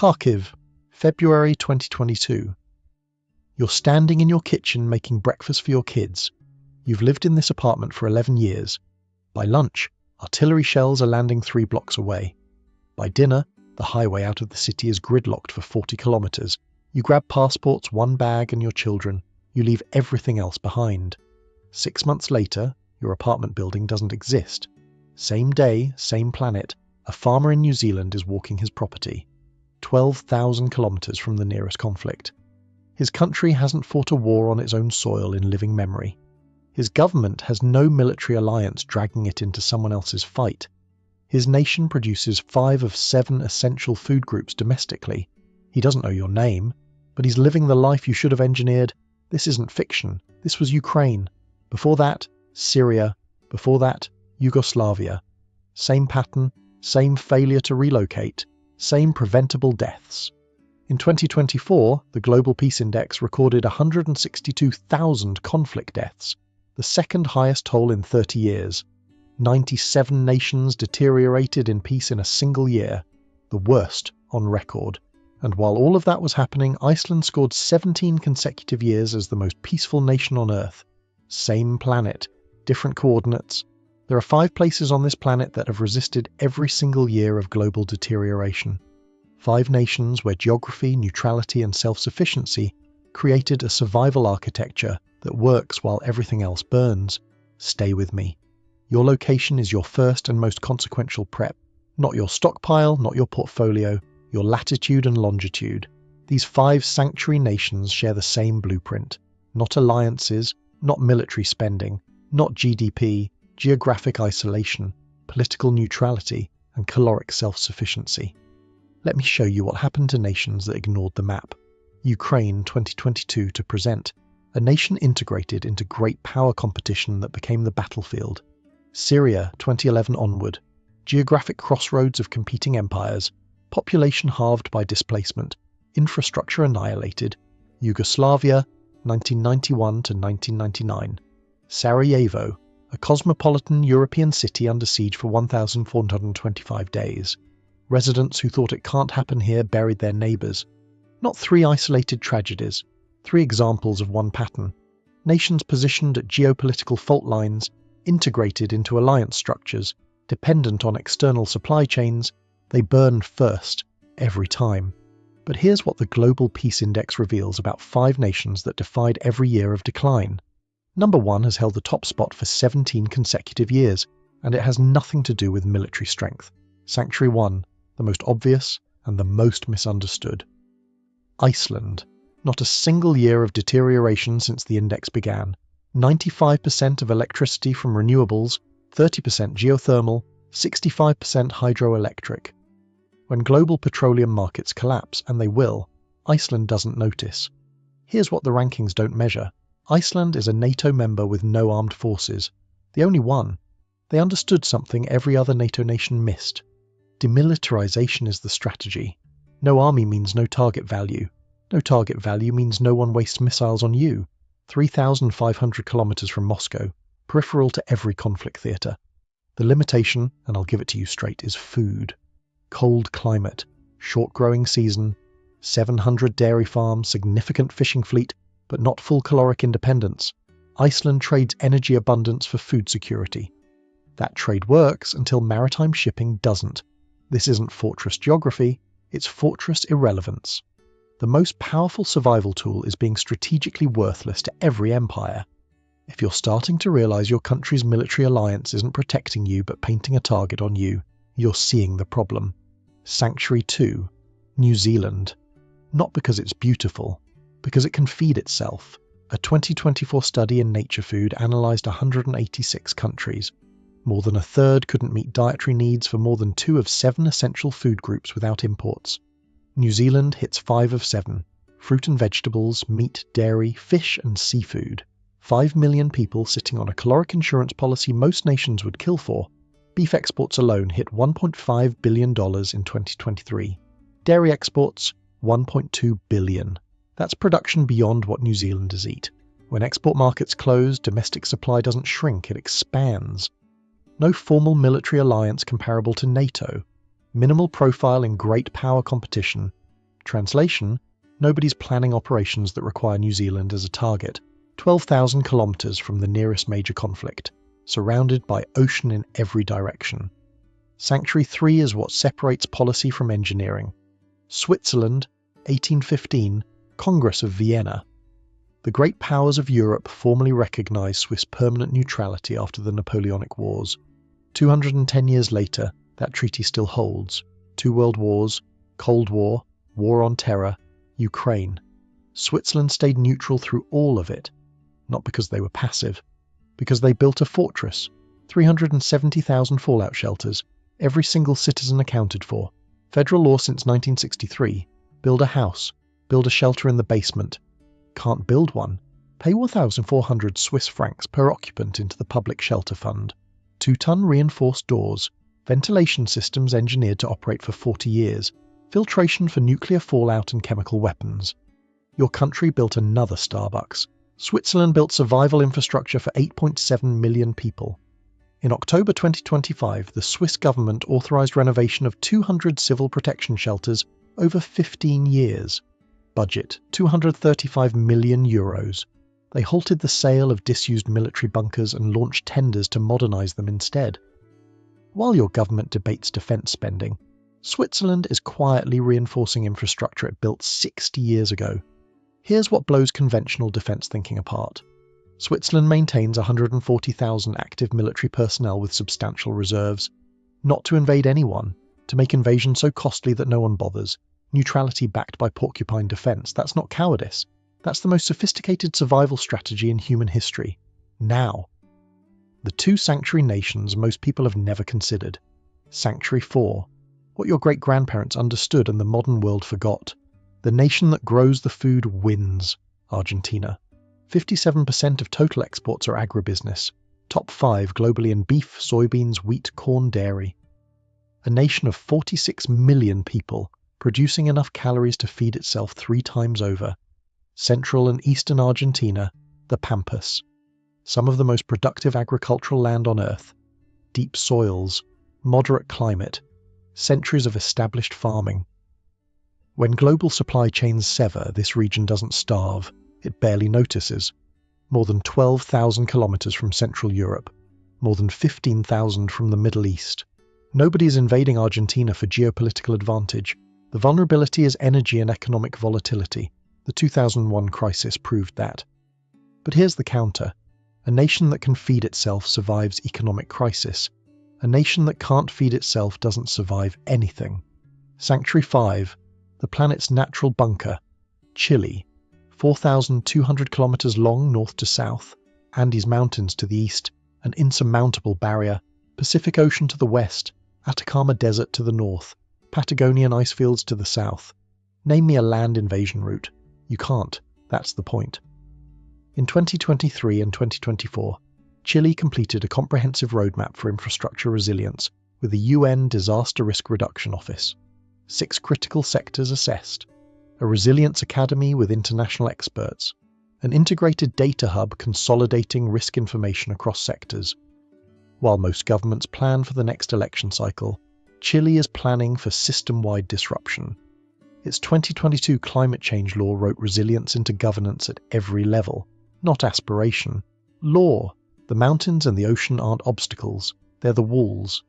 Kharkiv, February 2022. You're standing in your kitchen making breakfast for your kids. You've lived in this apartment for 11 years. By lunch, artillery shells are landing 3 blocks away. By dinner, the highway out of the city is gridlocked for 40 kilometers. You grab passports, one bag, and your children. You leave everything else behind. 6 months later, your apartment building doesn't exist. Same day, same planet, a farmer in New Zealand is walking his property, 12,000 kilometers from the nearest conflict. His country hasn't fought a war on its own soil in living memory. His government has no military alliance dragging it into someone else's fight. His nation produces 5 of 7 essential food groups domestically. He doesn't know your name, but he's living the life you should have engineered. This isn't fiction. This was Ukraine. Before that, Syria. Before that, Yugoslavia. Same pattern, same failure to relocate, same preventable deaths. In 2024, the Global Peace Index recorded 162,000 conflict deaths, the second highest toll in 30 years. 97 nations deteriorated in peace in a single year, the worst on record. And while all of that was happening, Iceland scored 17 consecutive years as the most peaceful nation on Earth. Same planet, different coordinates. There are 5 places on this planet that have resisted every single year of global deterioration. 5 nations where geography, neutrality, and self-sufficiency created a survival architecture that works while everything else burns. Stay with me. Your location is your first and most consequential prep. Not your stockpile, not your portfolio, your latitude and longitude. These 5 sanctuary nations share the same blueprint. Not alliances, not military spending, not GDP, geographic isolation, political neutrality, and caloric self-sufficiency. Let me show you what happened to nations that ignored the map. Ukraine 2022 to present, a nation integrated into great power competition that became the battlefield. Syria 2011 onward, geographic crossroads of competing empires, population halved by displacement, infrastructure annihilated. Yugoslavia 1991 to 1999. Sarajevo, a cosmopolitan European city under siege for 1,425 days. Residents who thought it can't happen here buried their neighbours. Not 3 isolated tragedies, 3 examples of one pattern. Nations positioned at geopolitical fault lines, integrated into alliance structures, dependent on external supply chains, they burn first, every time. But here's what the Global Peace Index reveals about 5 nations that defied every year of decline. Number 1 has held the top spot for 17 consecutive years, and it has nothing to do with military strength. Sanctuary 1, the most obvious and the most misunderstood. Iceland. Not a single year of deterioration since the index began. 95% of electricity from renewables, 30% geothermal, 65% hydroelectric. When global petroleum markets collapse, and they will, Iceland doesn't notice. Here's what the rankings don't measure. Iceland is a NATO member with no armed forces. The only one. They understood something every other NATO nation missed. Demilitarization is the strategy. No army means no target value. No target value means no one wastes missiles on you. 3,500 kilometers from Moscow, peripheral to every conflict theatre. The limitation, and I'll give it to you straight, is food. Cold climate, short growing season, 700 dairy farms, significant fishing fleet, but not full caloric independence. Iceland trades energy abundance for food security. That trade works until maritime shipping doesn't. This isn't fortress geography, it's fortress irrelevance. The most powerful survival tool is being strategically worthless to every empire. If you're starting to realize your country's military alliance isn't protecting you but painting a target on you, you're seeing the problem. Sanctuary 2, New Zealand. Not because it's beautiful, because it can feed itself. A 2024 study in Nature Food analysed 186 countries. More than a third couldn't meet dietary needs for more than 2 of 7 essential food groups without imports. New Zealand hits 5 of 7. Fruit and vegetables, meat, dairy, fish and seafood. 5 million people sitting on a caloric insurance policy most nations would kill for. Beef exports alone hit $1.5 billion in 2023. Dairy exports, $1.2 billion. That's production beyond what New Zealanders eat. When export markets close, domestic supply doesn't shrink, it expands. No formal military alliance comparable to NATO. Minimal profile in great power competition. Translation: nobody's planning operations that require New Zealand as a target, 12,000 kilometres from the nearest major conflict, surrounded by ocean in every direction. Sanctuary 3 is what separates policy from engineering. Switzerland, 1815, Congress of Vienna. The great powers of Europe formally recognised Swiss permanent neutrality after the Napoleonic Wars. 210 years later, that treaty still holds. 2 world wars, Cold War, War on Terror, Ukraine. Switzerland stayed neutral through all of it, not because they were passive, because they built a fortress, 370,000 fallout shelters, every single citizen accounted for. Federal law since 1963, build a house, build a shelter in the basement. Can't build one? Pay 1,400 Swiss francs per occupant into the public shelter fund. 2-ton reinforced doors, ventilation systems engineered to operate for 40 years, filtration for nuclear fallout and chemical weapons. Your country built another Starbucks. Switzerland built survival infrastructure for 8.7 million people. In October 2025, the Swiss government authorised renovation of 200 civil protection shelters over 15 years. Budget, €235 million. They halted the sale of disused military bunkers and launched tenders to modernise them instead. While your government debates defence spending, Switzerland is quietly reinforcing infrastructure it built 60 years ago. Here's what blows conventional defence thinking apart. Switzerland maintains 140,000 active military personnel with substantial reserves. Not to invade anyone, to make invasion so costly that no one bothers. Neutrality backed by porcupine defence, that's not cowardice. That's the most sophisticated survival strategy in human history. Now. The 2 sanctuary nations most people have never considered. Sanctuary 4. What your great-grandparents understood and the modern world forgot. The nation that grows the food wins. Argentina. 57% of total exports are agribusiness. Top 5 globally in beef, soybeans, wheat, corn, dairy. A nation of 46 million people, producing enough calories to feed itself 3 times over. Central and eastern Argentina, the Pampas. Some of the most productive agricultural land on Earth. Deep soils, moderate climate, centuries of established farming. When global supply chains sever, this region doesn't starve, it barely notices. More than 12,000 kilometres from Central Europe, more than 15,000 from the Middle East. Nobody is invading Argentina for geopolitical advantage. The vulnerability is energy and economic volatility. The 2001 crisis proved that. But here's the counter. A nation that can feed itself survives economic crisis. A nation that can't feed itself doesn't survive anything. Sanctuary 5, the planet's natural bunker. Chile, 4,200 kilometers long north to south. Andes Mountains to the east, an insurmountable barrier. Pacific Ocean to the west. Atacama Desert to the north. Patagonian icefields to the south. Name me a land invasion route. You can't. That's the point. In 2023 and 2024, Chile completed a comprehensive roadmap for infrastructure resilience with the UN Disaster Risk Reduction Office. 6 critical sectors assessed. A resilience academy with international experts. An integrated data hub consolidating risk information across sectors. While most governments plan for the next election cycle, Chile is planning for system-wide disruption. Its 2022 climate change law wrote resilience into governance at every level, not aspiration. Law. The mountains and the ocean aren't obstacles, they're the walls.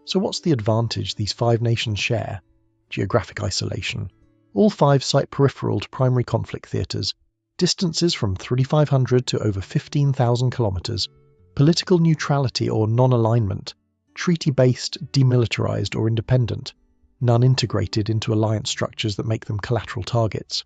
So what's the advantage these 5 nations share? Geographic isolation. All 5 cite peripheral to primary conflict theatres, distances from 3,500 to over 15,000 kilometres, political neutrality or non-alignment, treaty-based, demilitarised or independent, none integrated into alliance structures that make them collateral targets,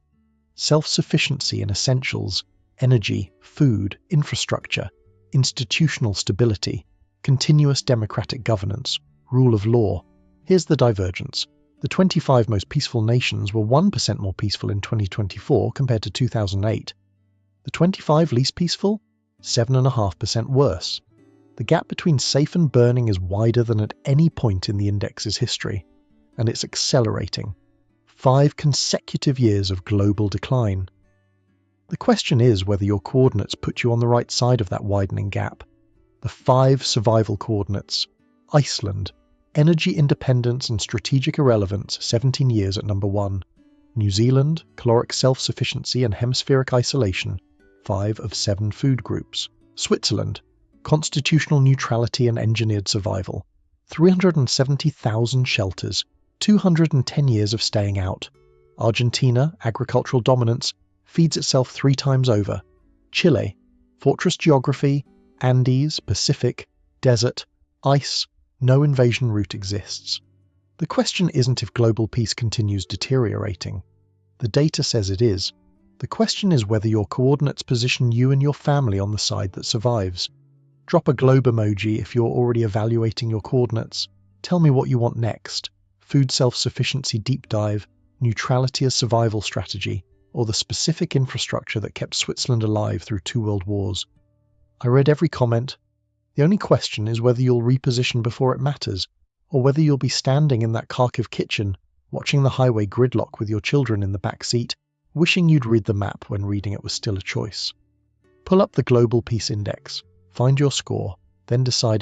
self-sufficiency in essentials, energy, food, infrastructure, institutional stability, continuous democratic governance, rule of law. Here's the divergence. The 25 most peaceful nations were 1% more peaceful in 2024 compared to 2008. The 25 least peaceful? 7.5% worse. The gap between safe and burning is wider than at any point in the index's history, and it's accelerating. 5 consecutive years of global decline. The question is whether your coordinates put you on the right side of that widening gap. The 5 survival coordinates. Iceland. Energy independence and strategic irrelevance, 17 years at number 1. New Zealand, caloric self-sufficiency and hemispheric isolation, 5 of 7 food groups. Switzerland, constitutional neutrality and engineered survival, 370,000 shelters, 210 years of staying out. Argentina, agricultural dominance, feeds itself 3 times over. Chile, fortress geography, Andes, Pacific, desert, ice, no invasion route exists. The question isn't if global peace continues deteriorating. The data says it is. The question is whether your coordinates position you and your family on the side that survives. Drop a globe emoji if you're already evaluating your coordinates. Tell me what you want next. Food self-sufficiency deep dive, neutrality as survival strategy, or the specific infrastructure that kept Switzerland alive through 2 world wars. I read every comment. The only question is whether you'll reposition before it matters, or whether you'll be standing in that Kharkiv kitchen, watching the highway gridlock with your children in the back seat, wishing you'd read the map when reading it was still a choice. Pull up the Global Peace Index, find your score, then decide if